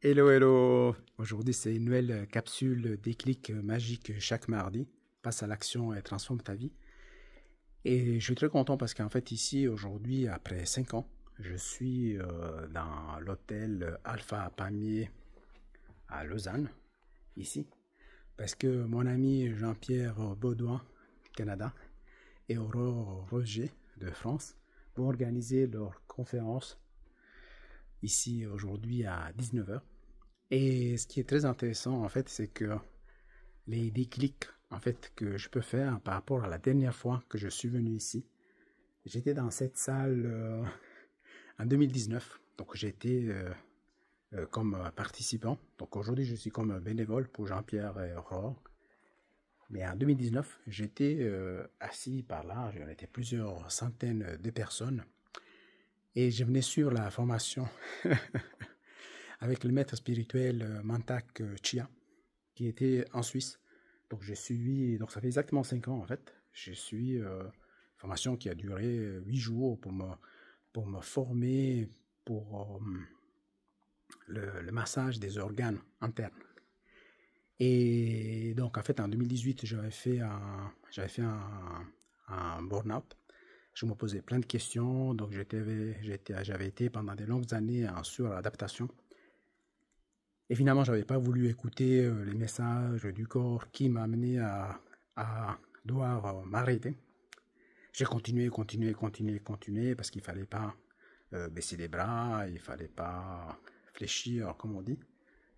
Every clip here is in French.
Hello, hello! Aujourd'hui, c'est une nouvelle capsule déclic magique chaque mardi. Passe à l'action et transforme ta vie. Et je suis très content parce qu'en fait, ici, aujourd'hui, après 5 ans, je suis dans l'hôtel Alpha Palmier à Lausanne, ici. Parce que mon ami Jean-Pierre Baudouin, Canada, et Aurore Roger de France vont organiser leur conférence ici aujourd'hui à 19h. Et ce qui est très intéressant, en fait, c'est que les déclics, en fait, que je peux faire par rapport à la dernière fois que je suis venu ici, j'étais dans cette salle en 2019. Donc, j'étais comme participant. Donc, aujourd'hui, je suis comme bénévole pour Jean-Pierre et Aurore. Mais en 2019, j'étais assis par là. On était plusieurs centaines de personnes. Et je venais suivre la formation avec le maître spirituel Mantak Chia, qui était en Suisse. Donc j'ai suivi, donc ça fait exactement 5 ans en fait. J'ai suivi une formation qui a duré 8 jours pour me former pour le massage des organes internes. Et donc en fait en 2018 j'avais fait un burn-out. Je me posais plein de questions, donc j'avais été pendant des longues années en suradaptation. Et finalement, je n'avais pas voulu écouter les messages du corps qui m'amenaient à devoir m'arrêter. J'ai continué parce qu'il ne fallait pas baisser les bras, il ne fallait pas fléchir, comme on dit,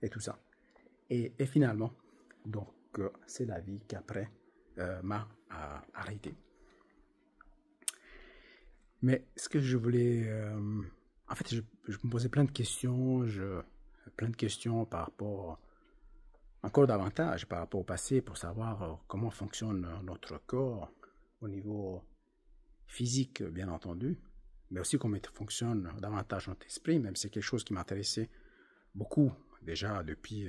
et tout ça. Et finalement, donc c'est la vie qui après m'a arrêté. Mais ce que je voulais... en fait, je me posais plein de questions, par rapport, encore davantage par rapport au passé, pour savoir comment fonctionne notre corps au niveau physique, bien entendu, mais aussi comment fonctionne davantage notre esprit, même si c'est quelque chose qui m'intéressait beaucoup déjà depuis,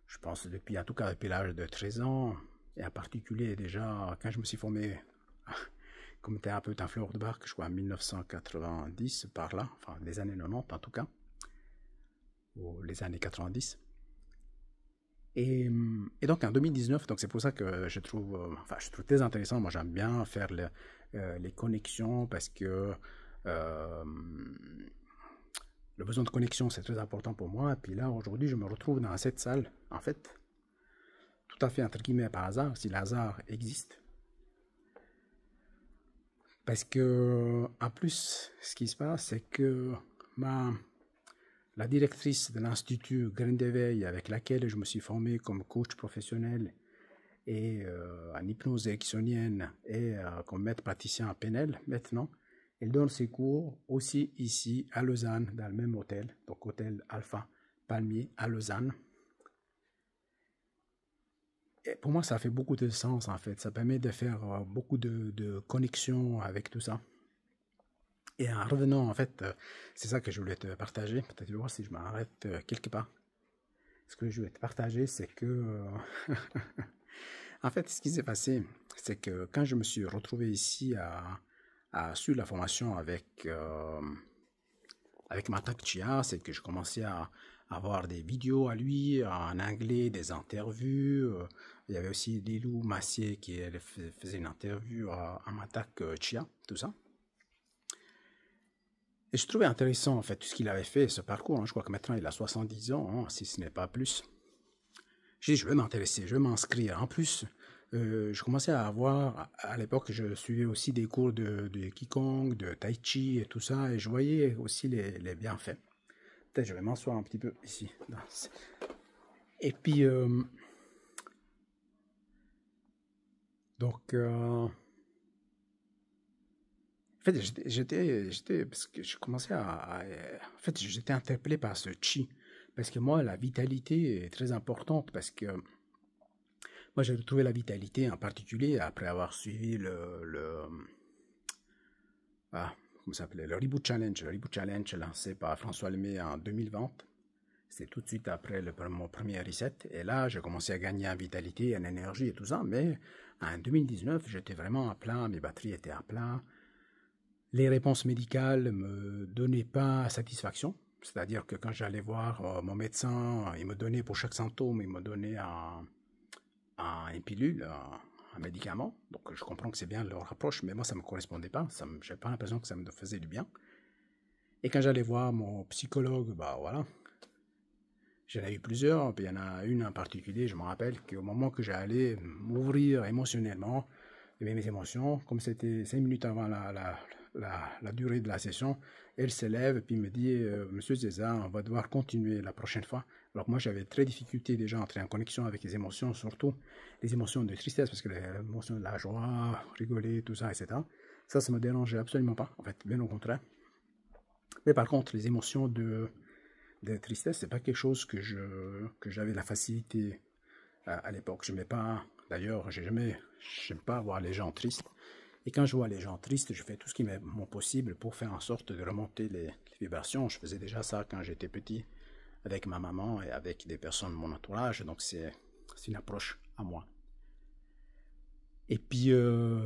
je pense, depuis, en tout cas depuis l'âge de 13 ans, et en particulier déjà quand je me suis formé comme thérapeute en fleur de bac, je crois en 1990, par là, enfin les années 90 en tout cas, ou les années 90. Et donc en 2019, donc c'est pour ça que je trouve très intéressant. Moi, j'aime bien faire les connexions parce que le besoin de connexion, c'est très important pour moi. Et puis là, aujourd'hui, je me retrouve dans cette salle, en fait, tout à fait entre guillemets par hasard, si le hasard existe. Parce que, en plus, ce qui se passe, c'est que la directrice de l'Institut Grain d'éveil avec laquelle je me suis formé comme coach professionnel et en hypnose ericksonienne et comme maître praticien à PNL maintenant, elle donne ses cours aussi ici à Lausanne, dans le même hôtel, donc hôtel Alpha Palmier à Lausanne. Et pour moi, ça fait beaucoup de sens en fait, ça permet de faire beaucoup de connexions avec tout ça. Et en revenant, en fait, c'est ça que je voulais te partager. Peut-être voir si je m'arrête quelque part. Ce que je voulais te partager, c'est que... en fait, ce qui s'est passé, c'est que quand je me suis retrouvé ici à suivre la formation avec Mantak Chia, c'est que je commençais à avoir des vidéos à lui, en anglais, des interviews. Il y avait aussi Lilou Massier qui faisait une interview à Mantak Chia, tout ça. Et je trouvais intéressant, en fait, tout ce qu'il avait fait, ce parcours. Hein. Je crois que maintenant, il a 70 ans, hein, si ce n'est pas plus. J'ai dit, je vais m'intéresser, je vais m'inscrire. En plus, je commençais à avoir, à l'époque, je suivais aussi des cours de Qigong, de Tai Chi et tout ça, et je voyais aussi les bienfaits. Peut-être je vais m'asseoir un petit peu ici. Et puis, donc... en fait, parce que je commençais en fait, j'étais interpellé par ce chi. Parce que moi, la vitalité est très importante. Parce que moi, j'ai retrouvé la vitalité en particulier après avoir suivi comment ça s'appelait, le Reboot Challenge. Le Reboot Challenge lancé par François Lemay en 2020. C'était tout de suite après mon premier reset. Et là, j'ai commencé à gagner en vitalité, en énergie et tout ça. Mais en 2019, j'étais vraiment à plat. Mes batteries étaient à plat. Les réponses médicales ne me donnaient pas satisfaction. C'est-à-dire que quand j'allais voir mon médecin, il me donnait pour chaque symptôme, il me donnait une pilule, un médicament. Donc je comprends que c'est bien leur approche, mais moi ça ne me correspondait pas. Je n'avais pas l'impression que ça me faisait du bien. Et quand j'allais voir mon psychologue, bah voilà, j'en ai eu plusieurs, puis il y en a une en particulier, je me rappelle qu'au moment que j'allais m'ouvrir émotionnellement, mes émotions, comme c'était 5 minutes avant la durée de la session, elle s'élève et puis me dit Monsieur César, on va devoir continuer la prochaine fois. Alors moi j'avais très difficulté déjà à entrer en connexion avec les émotions, surtout les émotions de tristesse, parce que les émotions de la joie, rigoler, tout ça, etc. Ça me dérangeait absolument pas, en fait, bien au contraire. Mais par contre, les émotions de tristesse, c'est pas quelque chose que j'avais la facilité à l'époque. Je n'aimais pas, d'ailleurs, j'aime pas voir les gens tristes. Et quand je vois les gens tristes, je fais tout ce qui m'est possible pour faire en sorte de remonter les vibrations. Je faisais déjà ça quand j'étais petit, avec ma maman et avec des personnes de mon entourage. Donc c'est une approche à moi. Et puis,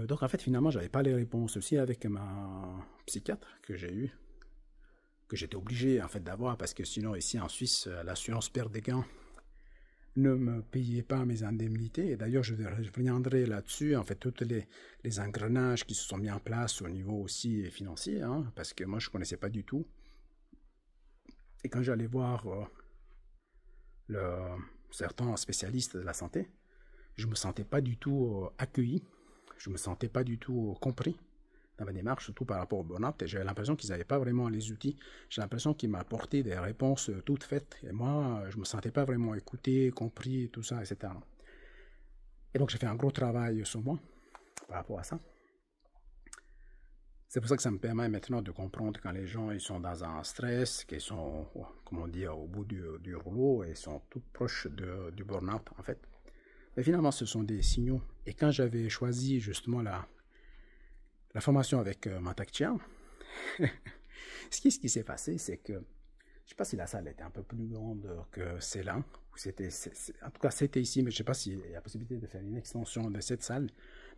donc en fait, finalement, j'avais pas les réponses aussi avec ma psychiatre que j'ai eue, que j'étais obligé en fait d'avoir, parce que sinon ici en Suisse, l'assurance perte des gains ne me payait pas mes indemnités. Et d'ailleurs, je reviendrai là-dessus, en fait, tous les engrenages qui se sont mis en place au niveau aussi financier, hein, parce que moi, je ne connaissais pas du tout. Et quand j'allais voir certains spécialistes de la santé, je ne me sentais pas du tout accueilli, je ne me sentais pas du tout compris dans ma démarche, surtout par rapport au burn-out, et j'avais l'impression qu'ils n'avaient pas vraiment les outils. J'ai l'impression qu'ils m'apportaient des réponses toutes faites, et moi, je ne me sentais pas vraiment écouté, compris, tout ça, etc. Et donc, j'ai fait un gros travail sur moi par rapport à ça. C'est pour ça que ça me permet maintenant de comprendre quand les gens ils sont dans un stress, qu'ils sont, comment on dit, au bout du rouleau, et sont tout proches du burn-out, en fait. Mais finalement, ce sont des signaux. Et quand j'avais choisi justement la formation avec Mantak-Chia, ce qui s'est passé, c'est que, je ne sais pas si la salle était un peu plus grande que celle-là, en tout cas c'était ici, mais je ne sais pas s'il y a la possibilité de faire une extension de cette salle,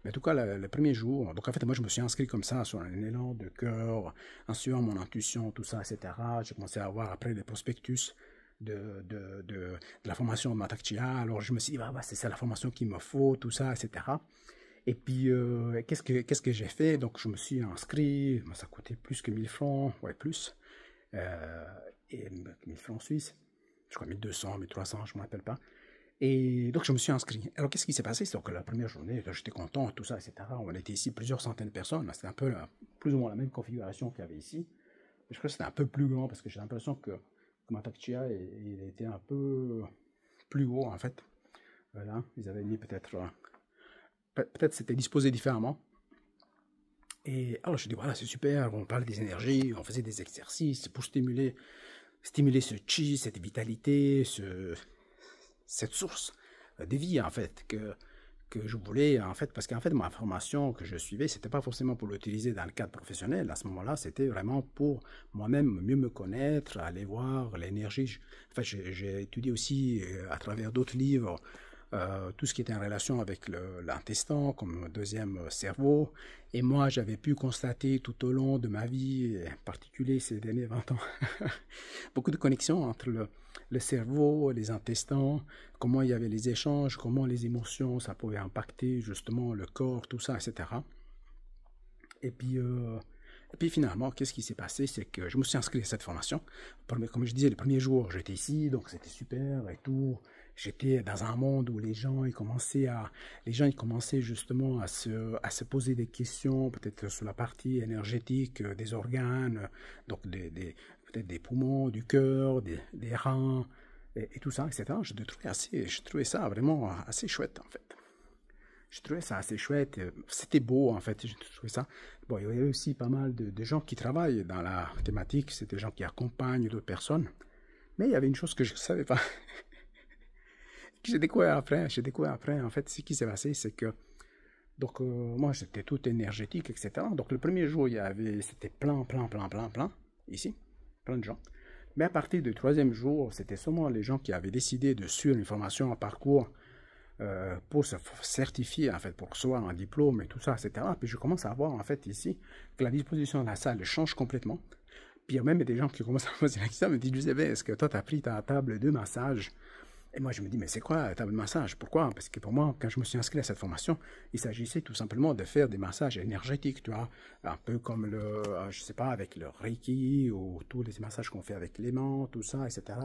mais en tout cas le premier jour, donc en fait moi je me suis inscrit comme ça, sur un élan de cœur, en suivant mon intuition, tout ça, etc. J'ai commencé à voir après les prospectus de la formation de Mantak-Chia, alors je me suis dit, bah, c'est ça la formation qu'il me faut, tout ça, etc. Et puis, qu'est-ce que j'ai fait? Donc, je me suis inscrit, ça coûtait plus que 1000 francs, ouais, plus, et 1000 francs suisses, je crois 1200, 1300, je ne me rappelle pas. Et donc, je me suis inscrit. Alors, qu'est-ce qui s'est passé? C'est que la première journée, j'étais content, tout ça, etc. On était ici plusieurs centaines de personnes, c'était un peu plus ou moins la même configuration qu'il y avait ici. Je crois que c'était un peu plus grand, parce que j'ai l'impression que Mantak-Chia, il était un peu plus haut, en fait. Voilà, ils avaient mis peut-être c'était disposé différemment. Et alors je dis, voilà, c'est super, on parle des énergies, on faisait des exercices pour stimuler ce chi, cette vitalité, cette source de vie, en fait, que je voulais, en fait, parce qu'en fait, ma formation que je suivais, c'était pas forcément pour l'utiliser dans le cadre professionnel. À ce moment-là, c'était vraiment pour moi-même mieux me connaître, aller voir l'énergie. En fait, j'ai étudié aussi, à travers d'autres livres, tout ce qui était en relation avec l'intestin comme deuxième cerveau. Et moi, j'avais pu constater tout au long de ma vie, en particulier ces derniers 20 ans, beaucoup de connexions entre le cerveau, les intestins, comment il y avait les échanges, comment les émotions, ça pouvait impacter justement le corps, tout ça, etc. Et puis finalement, qu'est-ce qui s'est passé? C'est que je me suis inscrit à cette formation. Comme je disais, les premiers jours, j'étais ici, donc c'était super et tout. J'étais dans un monde où les gens ils commençaient justement à se poser des questions, peut-être sur la partie énergétique des organes, donc peut-être des poumons, du cœur, des reins, et tout ça, etc. Je trouvais ça vraiment assez chouette, en fait. Je trouvais ça assez chouette. C'était beau, en fait. Je trouvais ça. Bon, il y avait aussi pas mal de gens qui travaillent dans la thématique. C'était des gens qui accompagnent d'autres personnes. Mais il y avait une chose que je ne savais pas. Que j'ai découvert après. En fait, ce qui s'est passé, c'est que donc moi, j'étais tout énergétique, etc. Donc le premier jour, c'était plein, ici, plein de gens. Mais à partir du troisième jour, c'était seulement les gens qui avaient décidé de suivre une formation en parcours pour se certifier, en fait, pour recevoir un diplôme et tout ça, etc. Puis je commence à voir, en fait, ici, que la disposition de la salle change complètement. Puis il y a même des gens qui commencent à me poser la question, me disent, Giuseppe, est-ce que toi, tu as pris ta table de massage? Et moi, je me dis, mais c'est quoi la table de massage? Pourquoi? Parce que pour moi, quand je me suis inscrit à cette formation, il s'agissait tout simplement de faire des massages énergétiques, tu vois, un peu comme je sais pas, avec le Reiki ou tous les massages qu'on fait avec les mains, tout ça, etc.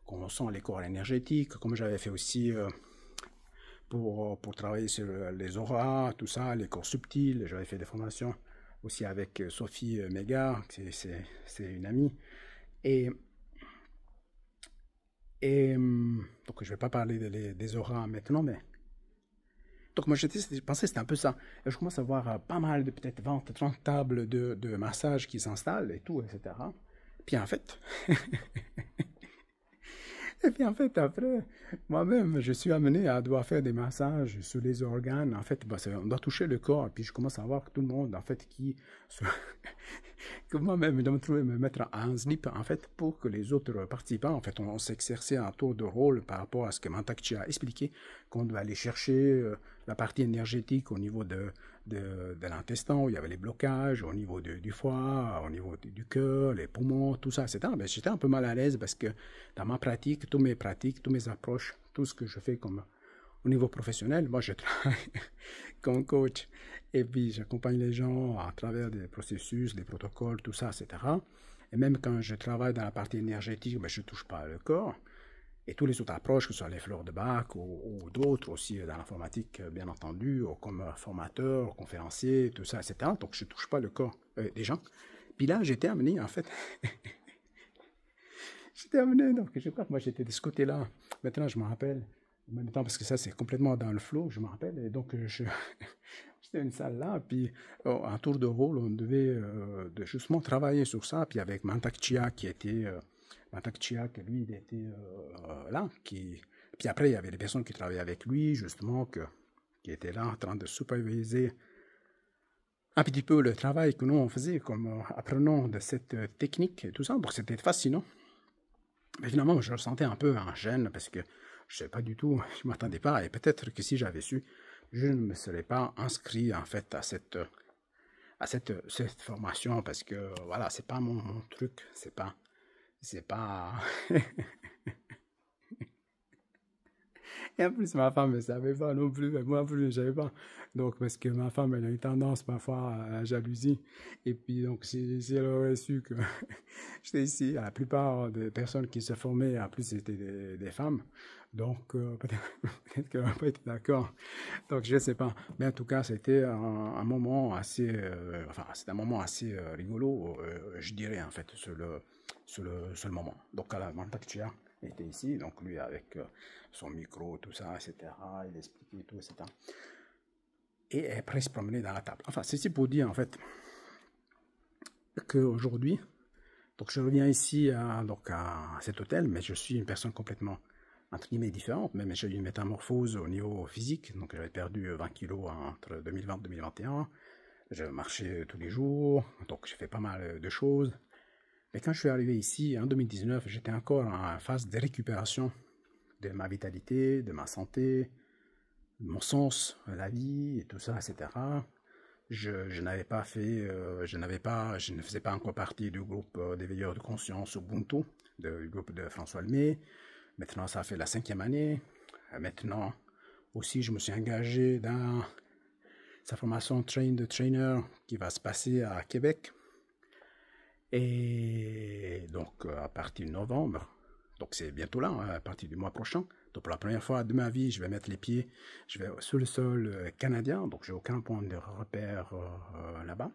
Qu'on sent les corps énergétiques, comme j'avais fait aussi pour travailler sur les auras, tout ça, les corps subtils. J'avais fait des formations aussi avec Sophie Mega, c'est une amie. Et donc je ne vais pas parler des auras maintenant, mais donc moi je pensais que c'était un peu ça. Et je commence à voir pas mal de peut-être 20, 30 tables de massage qui s'installent et tout, etc. Puis en fait, et puis en fait, après, moi-même, je suis amené à devoir faire des massages sur les organes. En fait, bah, on doit toucher le corps. Et puis je commence à voir que tout le monde, en fait, que moi-même, je dois me mettre à un slip, en fait, pour que les autres participants, en fait, on s'exerçait un tour de rôle par rapport à ce que Mantakchi a expliqué, qu'on doit aller chercher la partie énergétique au niveau de l'intestin, où il y avait les blocages, au niveau du foie, au niveau du cœur, les poumons, tout ça, etc. Mais j'étais un peu mal à l'aise parce que dans ma pratique, toutes mes approches, tout ce que je fais comme au niveau professionnel, moi je travaille comme coach et puis j'accompagne les gens à travers des processus, des protocoles, tout ça, etc. Et même quand je travaille dans la partie énergétique, ben, je ne touche pas le corps. Et toutes les autres approches, que ce soit les fleurs de Bach ou d'autres aussi dans l'informatique, bien entendu, ou comme formateur, conférencier, tout ça, etc. Donc je ne touche pas le corps des gens. Puis là, j'étais amené, en fait, j'étais amené, donc je crois que moi j'étais de ce côté-là. Maintenant, je me rappelle, en même temps, parce que ça c'est complètement dans le flow, je me rappelle, et donc j'étais une salle là, puis en tour de rôle, on devait justement travailler sur ça, puis avec Mantak Chia qui était... Mantak Chia, que lui, il était là, puis après, il y avait des personnes qui travaillaient avec lui, justement, qui étaient là en train de superviser un petit peu le travail que nous, on faisait, comme apprenant de cette technique et tout ça. Donc, c'était fascinant. Mais finalement, je ressentais un peu un gêne parce que je ne sais pas du tout, je ne m'attendais pas. Et peut-être que si j'avais su, je ne me serais pas inscrit en fait à cette formation parce que voilà, c'est pas mon truc, c'est pas. Et en plus, ma femme ne savait pas non plus, mais moi plus, je ne savais pas. Donc, parce que ma femme, elle a une tendance parfois à la jalousie. Et puis, donc, si elle aurait su que j'étais ici, la plupart des personnes qui se formaient, en plus, c'était des femmes. Donc, peut-être qu'elle n'aurait pas été d'accord. Donc, je ne sais pas. Mais en tout cas, c'était un moment assez, c'était un moment assez rigolo, je dirais, en fait, sur le moment. Donc, à la Mantak-Chia était ici, donc lui avec son micro, tout ça, etc. Il expliquait tout, etc. Et après, il se promenait dans la table. Enfin, c'est pour dire, en fait, qu'aujourd'hui, donc je reviens ici à cet hôtel, mais je suis une personne complètement, entre guillemets, différente, même j'ai eu une métamorphose au niveau physique, donc j'avais perdu 20 kilos entre 2020 et 2021, je marchais tous les jours, donc j'ai fait pas mal de choses. Mais quand je suis arrivé ici, en 2019, j'étais encore en phase de récupération de ma vitalité, de ma santé, de mon sens de la vie, et tout ça, etc. Je n'avais pas fait, je ne faisais pas encore partie du groupe des veilleurs de conscience Ubuntu, du groupe de François Lemay. Maintenant, ça fait la 5e année. Maintenant, aussi, je me suis engagé dans sa formation Train the Trainer qui va se passer à Québec. Et donc, à partir de novembre, donc c'est bientôt là, hein, à partir du mois prochain. Donc, pour la première fois de ma vie, je vais mettre les pieds, je vais sur le sol canadien, donc j'ai aucun point de repère là-bas.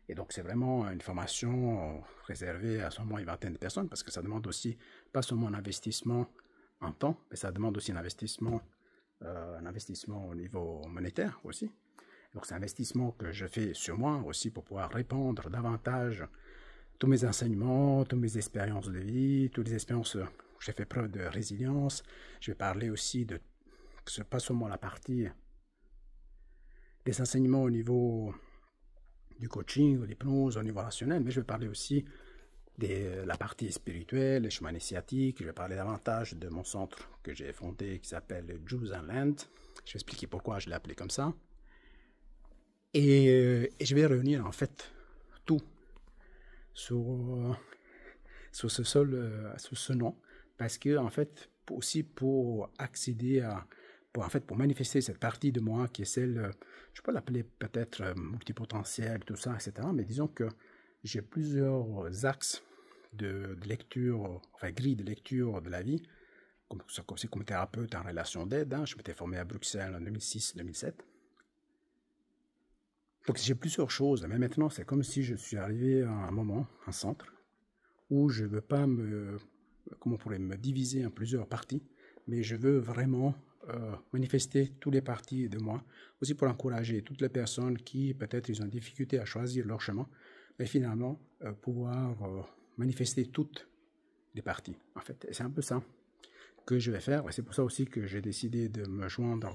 Et donc, c'est vraiment une formation réservée à seulement une vingtaine de personnes, parce que ça demande aussi, pas seulement un investissement en temps, mais ça demande aussi un investissement au niveau monétaire aussi. Donc, c'est un investissement que je fais sur moi aussi pour pouvoir répandre davantage tous mes enseignements, toutes mes expériences de vie, toutes les expériences où j'ai fait preuve de résilience. Je vais parler aussi de, pas seulement la partie des enseignements au niveau du coaching, de l'hypnose, au niveau rationnel, mais je vais parler aussi de la partie spirituelle, les chemins initiatiques. Je vais parler davantage de mon centre que j'ai fondé qui s'appelle Juice and Land. Je vais expliquer pourquoi je l'ai appelé comme ça. Et je vais réunir en fait tout sur ce nom, parce que en fait, aussi pour accéder à, pour manifester cette partie de moi qui est celle, je peux l'appeler peut-être multipotentiel, tout ça, etc. Mais disons que j'ai plusieurs axes de lecture, enfin grille de lecture de la vie, comme thérapeute en relation d'aide. Hein. Je m'étais formé à Bruxelles en 2006-2007. Donc j'ai plusieurs choses, mais maintenant c'est comme si je suis arrivé à un moment, un centre, où je ne veux pas comment on pourrait me diviser en plusieurs parties, mais je veux vraiment manifester toutes les parties de moi, aussi pour encourager toutes les personnes qui peut-être ils ont difficulté à choisir leur chemin, mais finalement pouvoir manifester toutes les parties. En fait, c'est un peu ça que je vais faire, et c'est pour ça aussi que j'ai décidé de me joindre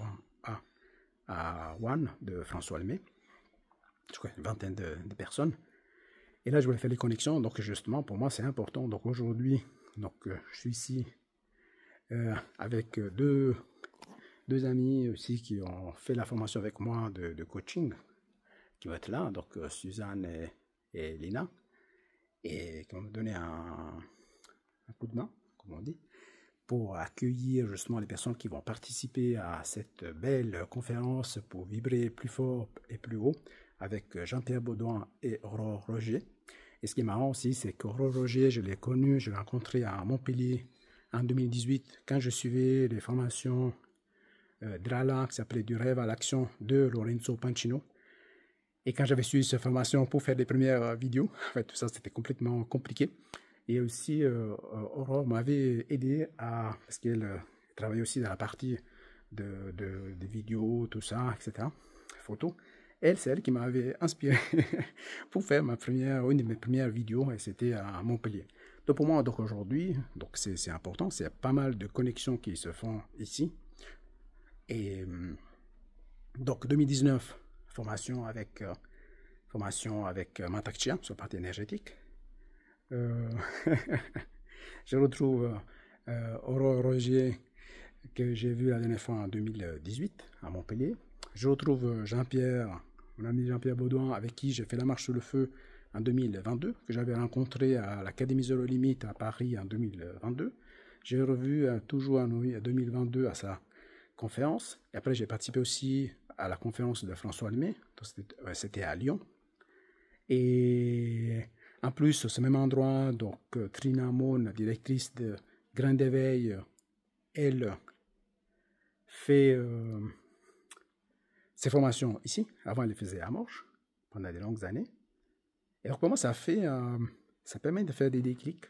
à One de François Lemay. Je crois une vingtaine de personnes. Et là, je voulais faire les connexions. Donc, justement, pour moi, c'est important. Donc, aujourd'hui, je suis ici avec deux amis aussi qui ont fait la formation avec moi de coaching, qui vont être là. Donc, Suzanne et Lina, et qui vont me donner un coup de main, comme on dit, pour accueillir justement les personnes qui vont participer à cette belle conférence pour vibrer plus fort et plus haut, avec Jean-Pierre Baudouin et Aurore Roger. Et ce qui est marrant aussi, c'est qu'Aurore Roger, je l'ai connu, je l'ai rencontré à Montpellier en 2018, quand je suivais les formations DRALA, qui s'appelait Du rêve à l'action, de Lorenzo Pancino. Et quand j'avais suivi cette formation pour faire les premières vidéos, en fait, tout ça, c'était complètement compliqué. Et aussi, Aurore m'avait aidé à, parce qu'elle travaillait aussi dans la partie de vidéos, tout ça, etc., photos. Elle, c'est elle qui m'avait inspiré pour faire une de mes premières vidéos, et c'était à Montpellier. Donc pour moi, aujourd'hui, c'est important, c'est pas mal de connexions qui se font ici. Et donc 2019, formation avec Mantak Chia sur la partie énergétique. Je retrouve Aurore Roger que j'ai vu la dernière fois en 2018 à Montpellier. Je retrouve Jean-Pierre, mon ami Jean-Pierre Baudouin, avec qui j'ai fait la marche sur le feu en 2022, que j'avais rencontré à l'Académie Zéro Limite à Paris en 2022. J'ai revu toujours en 2022 à sa conférence. Et après, j'ai participé aussi à la conférence de François Lemay, c'était à Lyon. Et en plus, ce même endroit, donc Trina Mon, directrice de Grain d'éveil, elle fait ses formations ici. Avant, elle les faisait à Morges pendant des longues années. Et alors, pour moi, ça permet de faire des déclics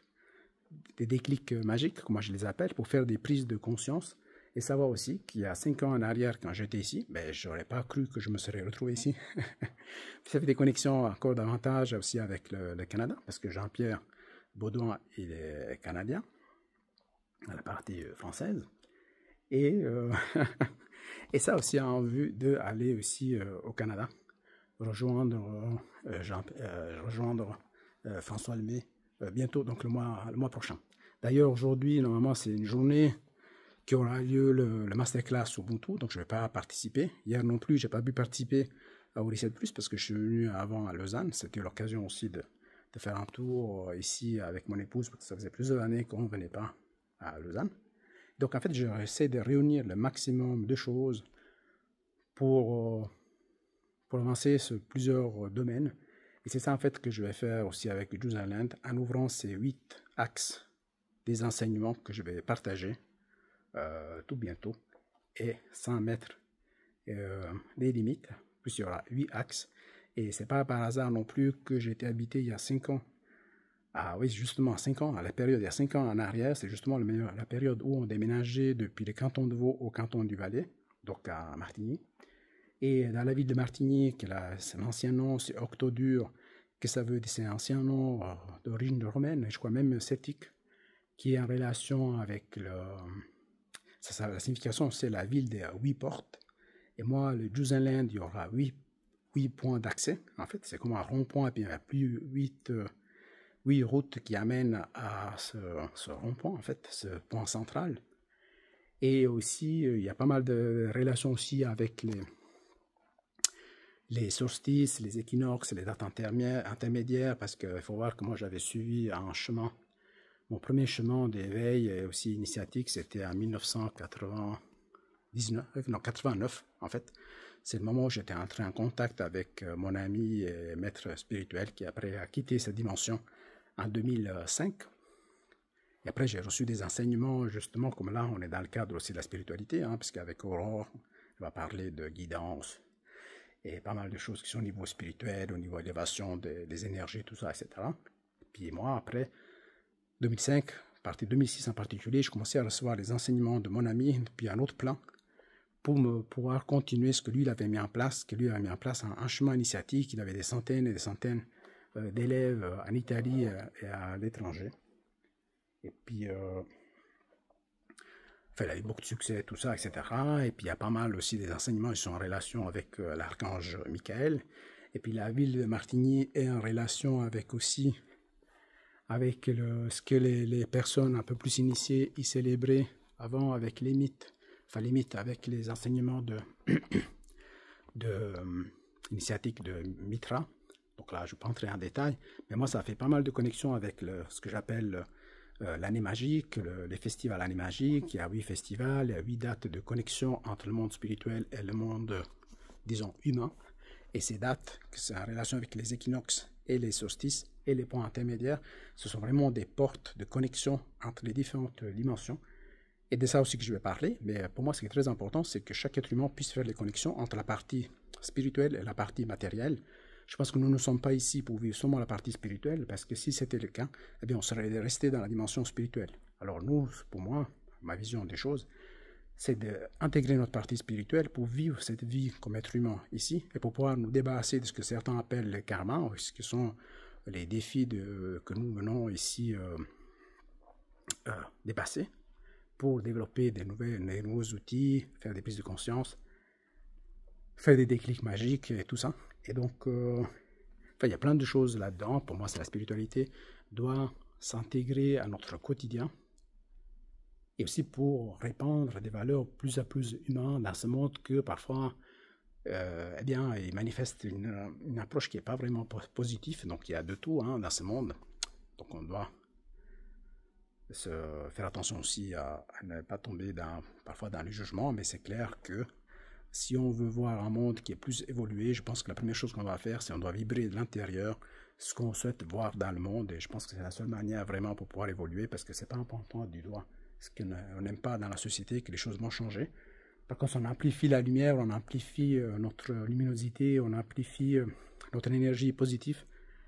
magiques, comme moi je les appelle, pour faire des prises de conscience et savoir aussi qu'il y a 5 ans en arrière, quand j'étais ici, je n'aurais pas cru que je me serais retrouvé ici. Ça fait des connexions encore davantage aussi avec le Canada, parce que Jean-Pierre Baudouin, il est canadien, à la partie française. Et, et ça aussi en vue d'aller aussi au Canada, rejoindre François Lemay bientôt, donc le mois prochain. D'ailleurs, aujourd'hui, normalement, c'est une journée qui aura lieu le masterclass Ubuntu, donc je ne vais pas participer. Hier non plus, je n'ai pas pu participer à Reset Plus parce que je suis venu avant à Lausanne. C'était l'occasion aussi de faire un tour ici avec mon épouse, parce que ça faisait plusieurs années qu'on ne venait pas à Lausanne. Donc en fait, j'essaie de réunir le maximum de choses pour avancer sur plusieurs domaines. Et c'est ça en fait que je vais faire aussi avec Juice Island, en ouvrant ces 8 axes des enseignements que je vais partager tout bientôt, et sans mettre des limites. Plus il y aura 8 axes, et c'est pas par hasard non plus que j'ai été habité il y a 5 ans. Ah oui, justement, 5 ans, à la période, il y a 5 ans en arrière, c'est justement la période où on déménageait depuis le canton de Vaud au canton du Valais, donc à Martigny. Et dans la ville de Martigny, c'est l'ancien nom, c'est Octodur, que ça veut dire, c'est un ancien nom d'origine romaine, je crois même celtique, qui est en relation avec la signification, c'est la ville des 8 portes. Et moi, le Juice Island, il y aura 8 points d'accès. En fait, c'est comme un rond-point, et puis il y a plus 8 routes qui amènent à ce rond-point, en fait, ce point central. Et aussi, il y a pas mal de relations aussi avec les solstices, les équinoxes, les dates intermédiaires, parce qu'il faut voir que moi j'avais suivi un chemin. Mon premier chemin d'éveil et aussi initiatique, c'était en 89 en fait. C'est le moment où j'étais entré en contact avec mon ami et maître spirituel qui après a quitté cette dimension en 2005. Et après, j'ai reçu des enseignements, justement, comme là, on est dans le cadre aussi de la spiritualité, hein, parce qu'avec Aurore, on va parler de guidance et pas mal de choses qui sont au niveau spirituel, au niveau élévation des énergies, tout ça, etc. Puis moi, après 2005, à partir de 2006 en particulier, je commençais à recevoir les enseignements de mon ami, puis un autre plan, pour pouvoir continuer ce que lui il avait mis en place, un chemin initiatique. Il avait des centaines et des centaines d'élèves en Italie et à l'étranger. Et puis, il a eu beaucoup de succès, tout ça, etc. Et puis, il y a pas mal aussi des enseignements qui sont en relation avec l'archange Michael. Et puis, la ville de Martigny est en relation avec aussi, avec ce que les personnes un peu plus initiées y célébraient avant avec les mythes. Enfin, les mythes avec les enseignements initiatiques de Mitra. Donc là, je ne vais pas entrer en détail. Mais moi, ça fait pas mal de connexions avec ce que j'appelle l'année magique, les festivals année magique. Il y a 8 festivals, il y a 8 dates de connexion entre le monde spirituel et le monde, disons, humain. Et ces dates, que c'est en relation avec les équinoxes et les solstices et les points intermédiaires, ce sont vraiment des portes de connexion entre les différentes dimensions. Et de ça aussi que je vais parler. Mais pour moi, ce qui est très important, c'est que chaque être humain puisse faire les connexions entre la partie spirituelle et la partie matérielle. Je pense que nous ne sommes pas ici pour vivre seulement la partie spirituelle, parce que si c'était le cas, eh bien, on serait resté dans la dimension spirituelle. Alors nous, pour moi, ma vision des choses, c'est d'intégrer notre partie spirituelle pour vivre cette vie comme être humain ici, et pour pouvoir nous débarrasser de ce que certains appellent le karma, ou ce que sont les défis que nous venons ici dépasser, pour développer des nouveaux outils, faire des prises de conscience, faire des déclics magiques et tout ça. Et donc, il y a plein de choses là-dedans. Pour moi, c'est la spiritualité doit s'intégrer à notre quotidien et aussi pour répandre des valeurs plus à plus humaines dans ce monde que parfois, eh bien, il manifeste une approche qui n'est pas vraiment positive. Donc, il y a de tout dans ce monde. Donc, on doit se faire attention aussi à ne pas tomber parfois dans le jugement, mais c'est clair que si on veut voir un monde qui est plus évolué, je pense que la première chose qu'on doit faire, c'est qu'on doit vibrer de l'intérieur ce qu'on souhaite voir dans le monde, et je pense que c'est la seule manière vraiment pour pouvoir évoluer, parce que c'est pas important du doigt ce qu'on n'aime pas dans la société, que les choses vont changer. Par contre, on amplifie la lumière, on amplifie notre luminosité, on amplifie notre énergie positive,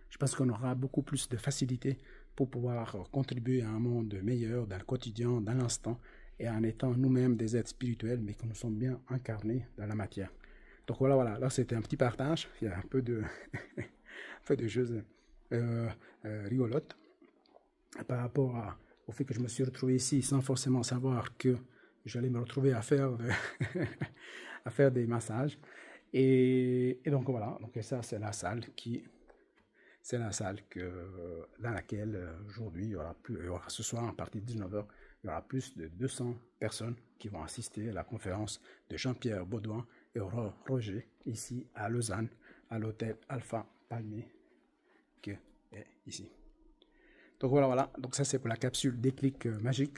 je pense qu'on aura beaucoup plus de facilité pour pouvoir contribuer à un monde meilleur dans le quotidien, dans l'instant, et en étant nous-mêmes des êtres spirituels, mais que nous sommes bien incarnés dans la matière. Donc voilà, là c'était un petit partage, il y a un peu de, un peu de choses rigolotes par rapport au fait que je me suis retrouvé ici sans forcément savoir que j'allais me retrouver à faire, à faire des massages. Et donc voilà, donc ça c'est la salle dans laquelle aujourd'hui, il y aura ce soir à partir de 19h, il y aura plus de 200 personnes qui vont assister à la conférence de Jean-Pierre Baudouin et Aurore Roger, ici à Lausanne, à l'hôtel Alpha Palmier, qui est ici. Donc voilà, donc ça c'est pour la capsule déclic magique.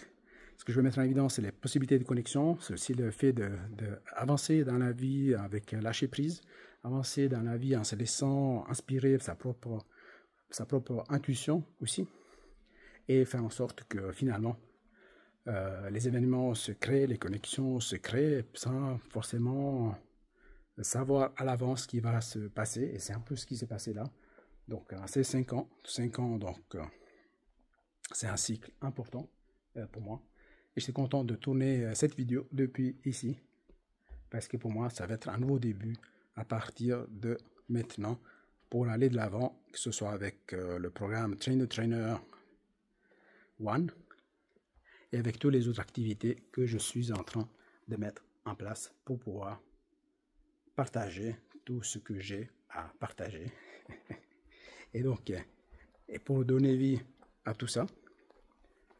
Ce que je veux mettre en évidence, c'est les possibilités de connexion, c'est aussi le fait d'avancer dans la vie avec lâcher prise, avancer dans la vie en se laissant inspirer sa propre intuition aussi, et faire en sorte que finalement les événements se créent, les connexions se créent sans forcément savoir à l'avance ce qui va se passer, et c'est un peu ce qui s'est passé là. Donc c'est 5 ans, donc c'est un cycle important pour moi, et je suis content de tourner cette vidéo depuis ici, parce que pour moi ça va être un nouveau début à partir de maintenant, pour aller de l'avant, que ce soit avec le programme Train the Trainer 1 et avec toutes les autres activités que je suis en train de mettre en place pour pouvoir partager tout ce que j'ai à partager. Et donc, et pour donner vie à tout ça,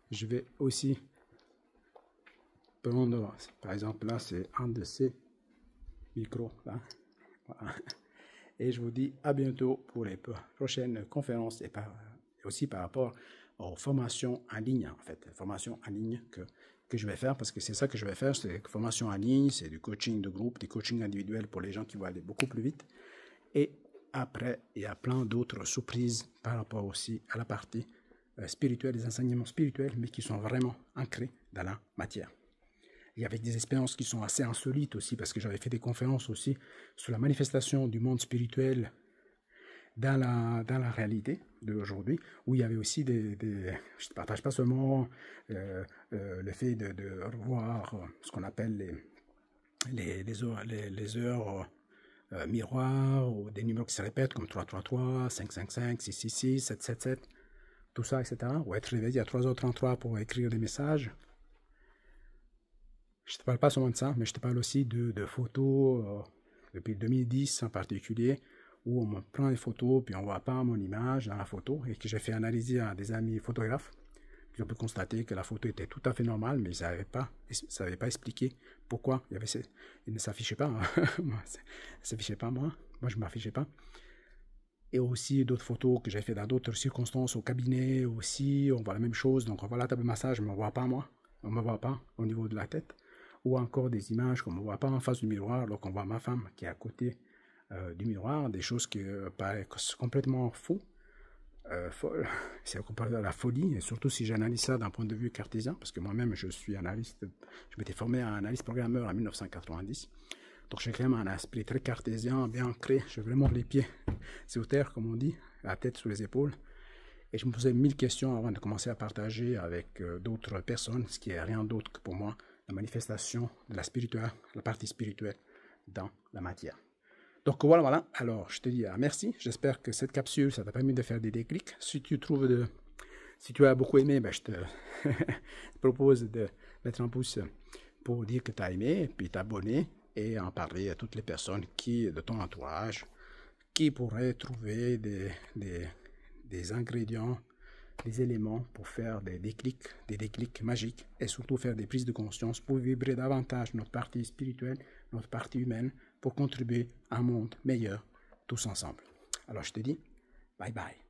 je vais aussi prendre, par exemple là, c'est un de ces micros là. Voilà. Et je vous dis à bientôt pour les prochaines conférences et aussi par rapport aux formations en ligne, en fait, formations en ligne que je vais faire, parce que c'est ça que je vais faire, c'est des formations en ligne, c'est du coaching de groupe, du coaching individuel pour les gens qui vont aller beaucoup plus vite. Et après, il y a plein d'autres surprises par rapport aussi à la partie spirituelle, des enseignements spirituels, mais qui sont vraiment ancrés dans la matière. Et avec des expériences qui sont assez insolites aussi, parce que j'avais fait des conférences aussi sur la manifestation du monde spirituel dans la réalité d'aujourd'hui, où il y avait aussi je ne partage pas seulement le fait de revoir ce qu'on appelle les heures miroirs, ou des numéros qui se répètent comme 333, 555, 666, 777, tout ça, etc. Ou être réveillé à 3h33 pour écrire des messages. Je ne te parle pas seulement de ça, mais je te parle aussi de photos, depuis 2010 en particulier, où on me prend des photos, puis on ne voit pas mon image dans la photo, et que j'ai fait analyser à des amis photographes. Puis on peut constater que la photo était tout à fait normale, mais ils ne savaient pas expliquer pourquoi il ne s'affichait pas. Moi, s'affichait pas, moi je ne m'affichais pas. Et aussi d'autres photos que j'ai fait dans d'autres circonstances au cabinet aussi, on voit la même chose, donc on voit la table de massage, mais on ne voit pas moi, on ne me voit pas au niveau de la tête. Ou encore des images qu'on ne voit pas en face du miroir, alors qu'on voit ma femme qui est à côté du miroir, des choses qui paraissent complètement fous, c'est comparé à la folie, et surtout si j'analyse ça d'un point de vue cartésien, parce que moi-même je suis analyste, je m'étais formé à analyste programmeur en 1990, donc j'ai quand même un esprit très cartésien, bien ancré, j'ai vraiment les pieds sur terre, comme on dit, la tête sur les épaules, et je me posais 1000 questions avant de commencer à partager avec d'autres personnes, ce qui est rien d'autre que pour moi la manifestation de la partie spirituelle dans la matière. Donc voilà, alors je te dis merci, j'espère que cette capsule, ça t'a permis de faire des déclics. Si tu as beaucoup aimé, je te propose de mettre un pouce pour dire que tu as aimé, puis t'abonner et en parler à toutes les personnes de ton entourage qui pourraient trouver des ingrédients, des éléments pour faire des déclics magiques, et surtout faire des prises de conscience pour vibrer davantage notre partie spirituelle, notre partie humaine, pour contribuer à un monde meilleur tous ensemble. Alors je te dis, bye bye.